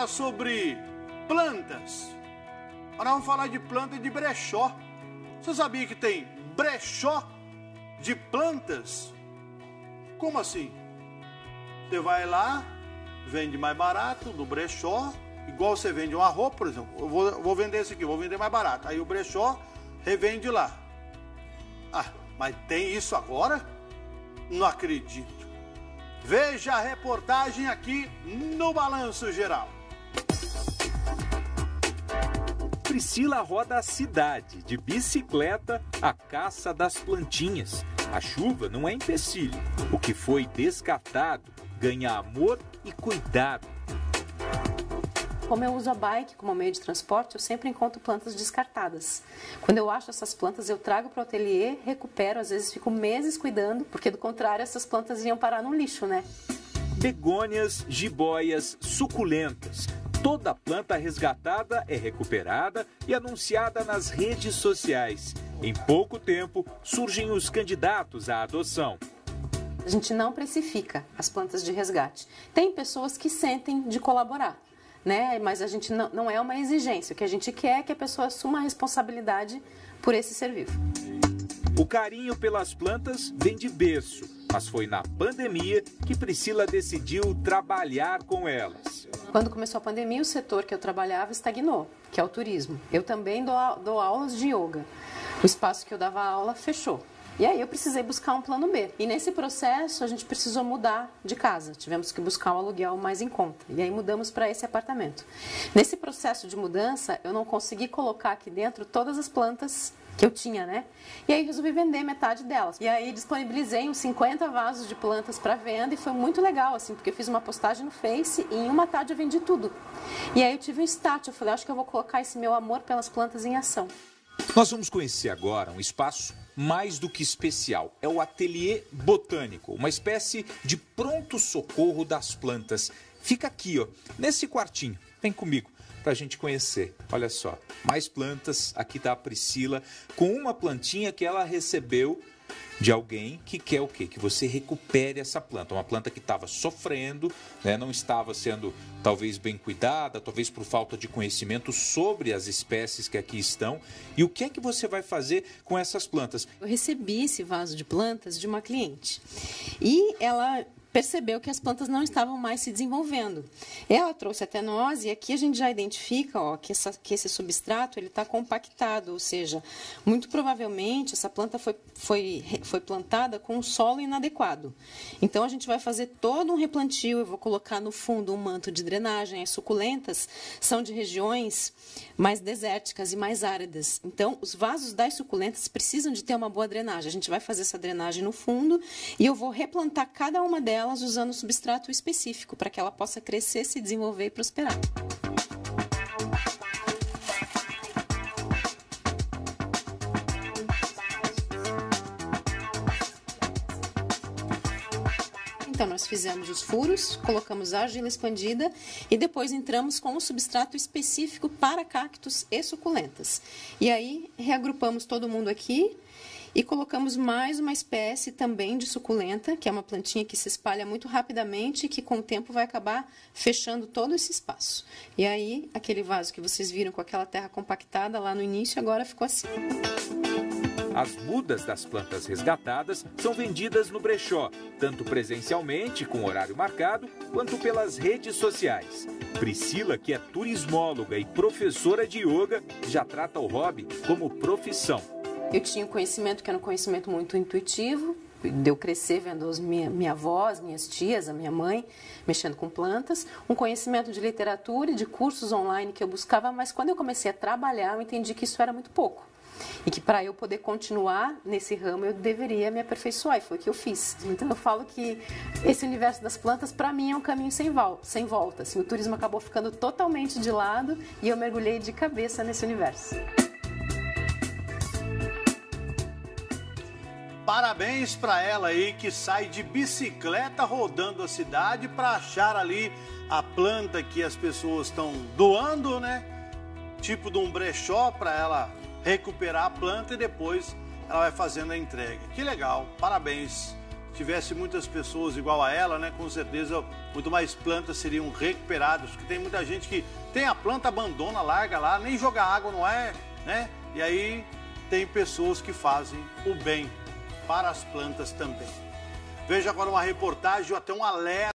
Sobre plantas. Agora vamos falar de planta de brechó. Você sabia que tem brechó de plantas? Como assim? Você vai lá, vende mais barato no brechó, igual você vende uma roupa, por exemplo. Eu vou vender esse aqui, vou vender mais barato. Aí o brechó revende lá. Ah, mas tem isso agora? Não acredito. Veja a reportagem aqui no Balanço Geral. Priscila roda a cidade de bicicleta à caça das plantinhas. A chuva não é empecilho. O que foi descartado ganha amor e cuidado. Como eu uso a bike como meio de transporte, eu sempre encontro plantas descartadas. Quando eu acho essas plantas, eu trago para o ateliê, recupero, às vezes fico meses cuidando, porque do contrário essas plantas iam parar no lixo, né? Begônias, jiboias, suculentas. Toda planta resgatada é recuperada e anunciada nas redes sociais. Em pouco tempo, surgem os candidatos à adoção. A gente não precifica as plantas de resgate. Tem pessoas que sentem de colaborar, né? Mas a gente não é uma exigência. O que a gente quer é que a pessoa assuma a responsabilidade por esse ser vivo. O carinho pelas plantas vem de berço, mas foi na pandemia que Priscila decidiu trabalhar com elas. Quando começou a pandemia, o setor que eu trabalhava estagnou, que é o turismo. Eu também dou aulas de yoga. O espaço que eu dava aula fechou. E aí eu precisei buscar um plano B. E nesse processo a gente precisou mudar de casa. Tivemos que buscar um aluguel mais em conta. E aí mudamos para esse apartamento. Nesse processo de mudança, eu não consegui colocar aqui dentro todas as plantas que eu tinha, né? E aí resolvi vender metade delas. E aí disponibilizei uns 50 vasos de plantas para venda e foi muito legal, assim, porque eu fiz uma postagem no Face e em uma tarde eu vendi tudo. E aí eu tive um start, eu falei, acho que eu vou colocar esse meu amor pelas plantas em ação. Nós vamos conhecer agora um espaço mais do que especial. É o Ateliê Botânico, uma espécie de pronto-socorro das plantas. Fica aqui, ó, nesse quartinho. Vem comigo para a gente conhecer. Olha só, mais plantas. Aqui está a Priscila com uma plantinha que ela recebeu de alguém que quer o quê? Que você recupere essa planta. Uma planta que estava sofrendo, né? Não estava sendo talvez bem cuidada, talvez por falta de conhecimento sobre as espécies que aqui estão. E o que é que você vai fazer com essas plantas? Eu recebi esse vaso de plantas de uma cliente e ela percebeu que as plantas não estavam mais se desenvolvendo. Ela trouxe até nós e aqui a gente já identifica, ó, que esse substrato ele está compactado, ou seja, muito provavelmente essa planta foi plantada com um solo inadequado. Então a gente vai fazer todo um replantio, eu vou colocar no fundo um manto de drenagem. As suculentas são de regiões mais desérticas e mais áridas. Então os vasos das suculentas precisam de ter uma boa drenagem. A gente vai fazer essa drenagem no fundo e eu vou replantar cada uma delas usando um substrato específico para que ela possa crescer, se desenvolver e prosperar. Então, nós fizemos os furos, colocamos a argila expandida e depois entramos com um substrato específico para cactos e suculentas. E aí, reagrupamos todo mundo aqui e colocamos mais uma espécie também de suculenta, que é uma plantinha que se espalha muito rapidamente e que com o tempo vai acabar fechando todo esse espaço. E aí, aquele vaso que vocês viram com aquela terra compactada lá no início, agora ficou assim. As mudas das plantas resgatadas são vendidas no brechó, tanto presencialmente, com horário marcado, quanto pelas redes sociais. Priscila, que é turismóloga e professora de yoga, já trata o hobby como profissão. Eu tinha um conhecimento que era um conhecimento muito intuitivo, de eu crescer vendo minha avó, as minhas tias, a minha mãe, mexendo com plantas. Um conhecimento de literatura e de cursos online que eu buscava, mas quando eu comecei a trabalhar, eu entendi que isso era muito pouco. E que para eu poder continuar nesse ramo, eu deveria me aperfeiçoar, e foi o que eu fiz. Então eu falo que esse universo das plantas, para mim, é um caminho sem volta. Assim, o turismo acabou ficando totalmente de lado e eu mergulhei de cabeça nesse universo. Parabéns para ela aí que sai de bicicleta rodando a cidade para achar ali a planta que as pessoas estão doando, né? Tipo de um brechó para ela recuperar a planta e depois ela vai fazendo a entrega. Que legal, parabéns tivesse muitas pessoas igual a ela, né, com certeza muito mais plantas seriam recuperadas, porque tem muita gente que tem a planta, abandona, larga lá, nem joga água, não é, né? E aí tem pessoas que fazem o bem para as plantas também. Veja agora uma reportagem, até um alerta.